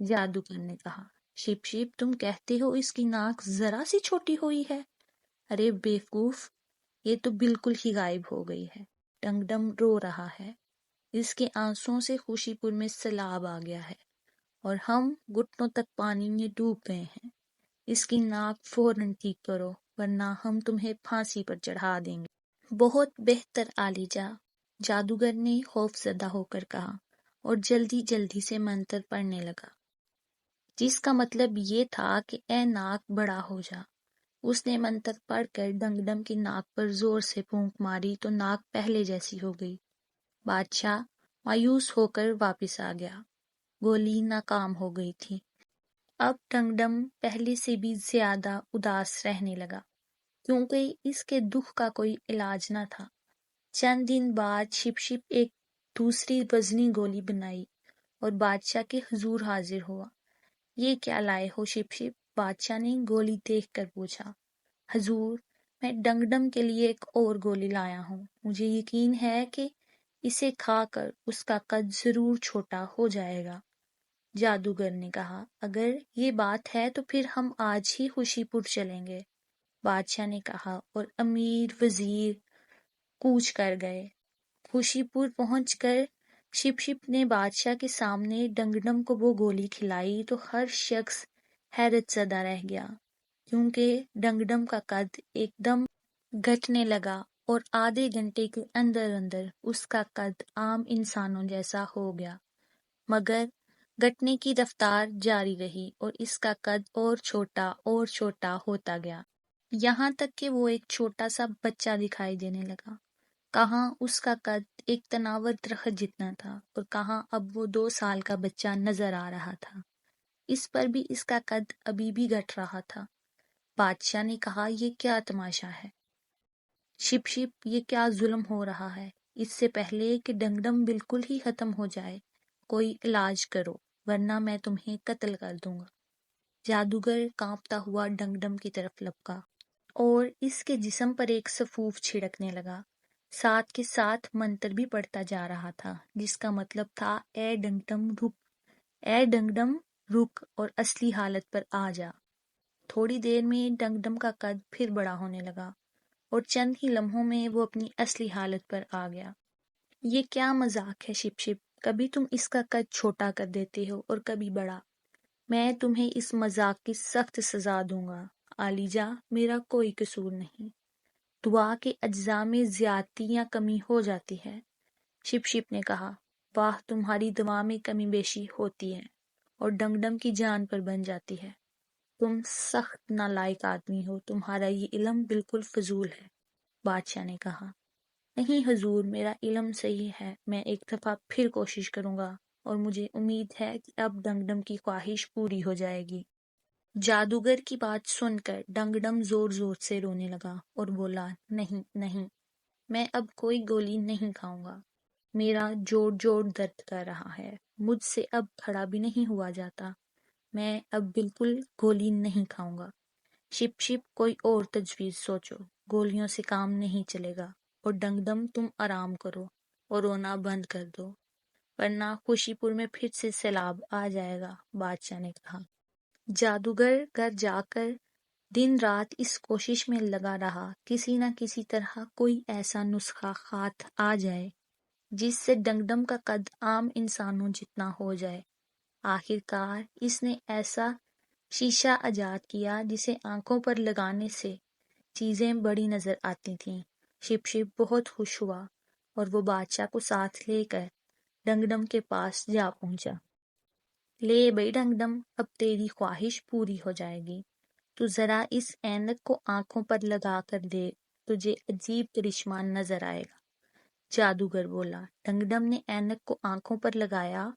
جادوگر نے کہا۔ شپ شپ، تم کہتے ہو اس کی ناک ذرا سی چھوٹی ہوئی ہے؟ ارے بیوقوف، یہ تو بالکل ہی غائب ہو گئی ہے۔ ڈنگ ڈم رو رہا ہے، اس کے آنسوؤں سے خوشی پور میں سیلاب آ گیا ہے اور ہم گھٹنوں تک پانی میں ڈوب گئے ہیں۔ اس کی ناک فوراً ٹھیک کرو ورنہ ہم تمہیں پھانسی پر چڑھا دیں گے۔ بہت بہتر عالیجا، جادوگر نے خوف زدہ ہو کر کہا اور جلدی جلدی سے منتر پڑھنے لگا، جس کا مطلب یہ تھا کہ اے ناک بڑا ہو جا۔ اس نے منتر پڑھ کر ڈنگڈم کی ناک پر زور سے پھونک ماری تو ناک پہلے جیسی ہو گئی۔ بادشاہ مایوس ہو کر واپس آ گیا۔ گولی ناکام ہو گئی تھی۔ اب ڈنگڈم پہلے سے بھی زیادہ اداس رہنے لگا کیونکہ اس کے دکھ کا کوئی علاج نہ تھا۔ چند دن بعد شپ شپ ایک دوسری وزنی گولی بنائی اور بادشاہ کے حضور حاضر ہوا۔ یہ کیا لائے ہو شپ شپ؟ بادشاہ نے گولی دیکھ کر پوچھا۔ حضور، میں ڈنگڈم کے لیے ایک اور گولی لایا ہوں۔ مجھے یقین ہے کہ اسے کھا کر اس کا قد ضرور چھوٹا ہو جائے گا۔ جادوگر نے کہا، اگر یہ بات ہے تو پھر ہم آج ہی خوشی پور چلیں گے۔ بادشاہ نے کہا اور امیر وزیر کوچ کر گئے۔ خوشی پور پہنچ کر شپ شپ نے بادشاہ کے سامنے ڈنگڈم کو وہ گولی کھلائی تو ہر شخص حیرت زدہ رہ گیا کیونکہ ڈنگڈم کا قد ایک دم گھٹنے لگا اور آدھے گھنٹے کے اندر اندر اس کا قد عام انسانوں جیسا ہو گیا، مگر گھٹنے کی رفتار جاری رہی اور اس کا قد اور چھوٹا ہوتا گیا، یہاں تک کہ وہ ایک چھوٹا سا بچہ دکھائی دینے لگا۔ کہاں اس کا قد ایک تناور درخت جتنا تھا اور کہاں اب وہ 2 سال کا بچہ نظر آ رہا تھا۔ اس پر بھی اس کا قد ابھی بھی گھٹ رہا تھا۔ بادشاہ نے کہا، یہ کیا تماشا ہے؟ شپ شپ، یہ کیا ظلم ہو رہا ہے؟ اس سے پہلے کہ ڈنگڈم بالکل ہی ختم ہو جائے کوئی علاج کرو ورنہ میں تمہیں قتل کر دوں گا۔ جادوگر کانپتا ہوا ڈنگڈم کی طرف لپکا اور اس کے جسم پر ایک سفوف چھڑکنے لگا، ساتھ کے ساتھ منتر بھی پڑھتا جا رہا تھا جس کا مطلب تھا، اے ڈنگڈم رک، اے ڈنگڈم رک اور اصلی حالت پر آ جا۔ تھوڑی دیر میں ڈنگڈم کا قد پھر بڑا ہونے لگا اور چند ہی لمحوں میں وہ اپنی اصلی حالت پر آ گیا۔ یہ کیا مذاق ہے شپ شپ، کبھی تم اس کا قد چھوٹا کر دیتے ہو اور کبھی بڑا۔ میں تمہیں اس مذاق کی سخت سزا دوں گا۔ عالیجا، میرا کوئی قصور نہیں، دعا کے اجزاء میں زیادتی یا کمی ہو جاتی ہے۔ شپ شپ نے کہا، واہ، تمہاری دعا میں کمی بیشی ہوتی ہے اور ڈنگڈم کی جان پر بن جاتی ہے۔ تم سخت نالائق آدمی ہو، تمہارا یہ علم بالکل فضول ہے۔ بادشاہ نے کہا، نہیں حضور، میرا علم صحیح ہے، میں ایک دفعہ پھر کوشش کروں گا اور مجھے امید ہے کہ اب ڈنگڈم کی خواہش پوری ہو جائے گی۔ جادوگر کی بات سن کر ڈنگڈم زور زور سے رونے لگا اور بولا، نہیں نہیں، میں اب کوئی گولی نہیں کھاؤں گا، میرا جوڑ جوڑ درد کر رہا ہے، مجھ سے اب کھڑا بھی نہیں ہوا جاتا، میں اب بالکل گولی نہیں کھاؤں گا۔ شپ شپ، کوئی اور تجویز سوچو، گولیوں سے کام نہیں چلے گا، اور ڈنگڈم تم آرام کرو اور رونا بند کر دو ورنہ خوشی پور میں پھر سے سیلاب آ جائے گا۔ بادشاہ نے کہا۔ جادوگر گھر جا کر دن رات اس کوشش میں لگا رہا کسی نہ کسی طرح کوئی ایسا نسخہ ہاتھ آ جائے جس سے ڈنگڈم کا قد عام انسانوں جتنا ہو جائے۔ آخر کار اس نے ایسا شیشہ ایجاد کیا جسے آنکھوں پر لگانے سے چیزیں بڑی نظر آتی تھیں۔ شپ شپ بہت خوش ہوا اور وہ بادشاہ کو ساتھ لے کر ڈنگڈم کے پاس جا پہنچا۔ لے بھئی ڈنگڈم، اب تیری خواہش پوری ہو جائے گی، تو ذرا اس اینک کو آنکھوں پر لگا کر دے، تجھے عجیب کرشمہ نظر آئے گا۔ جادوگر بولا۔ ڈنگڈم نے اینک کو آنکھوں پر لگایا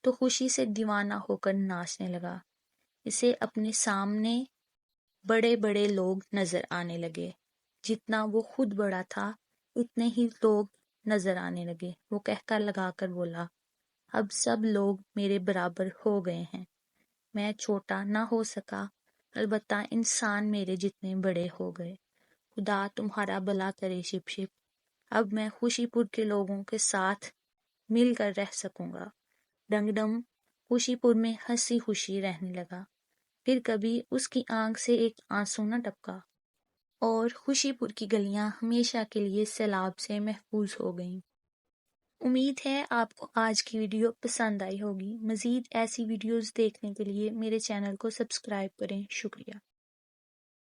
تو خوشی سے دیوانہ ہو کر ناچنے لگا۔ اسے اپنے سامنے بڑے بڑے لوگ نظر آنے لگے، جتنا وہ خود بڑا تھا اتنے ہی لوگ نظر آنے لگے۔ وہ کہکا لگا کر بولا، اب سب لوگ میرے برابر ہو گئے ہیں، میں چھوٹا نہ ہو سکا، البتہ انسان میرے جتنے بڑے ہو گئے۔ خدا تمہارا بھلا کرے شپ شپ، اب میں خوشی پور کے لوگوں کے ساتھ مل کر رہ سکوں گا۔ ڈنگڈم خوشی پور میں ہنسی خوشی رہنے لگا۔ پھر کبھی اس کی آنکھ سے ایک آنسو نہ ٹپکا اور خوشی پور کی گلیاں ہمیشہ کے لیے سیلاب سے محفوظ ہو گئیں۔ امید ہے آپ کو آج کی ویڈیو پسند آئی ہوگی۔ مزید ایسی ویڈیوز دیکھنے کے لیے میرے چینل کو سبسکرائب کریں۔ شکریہ۔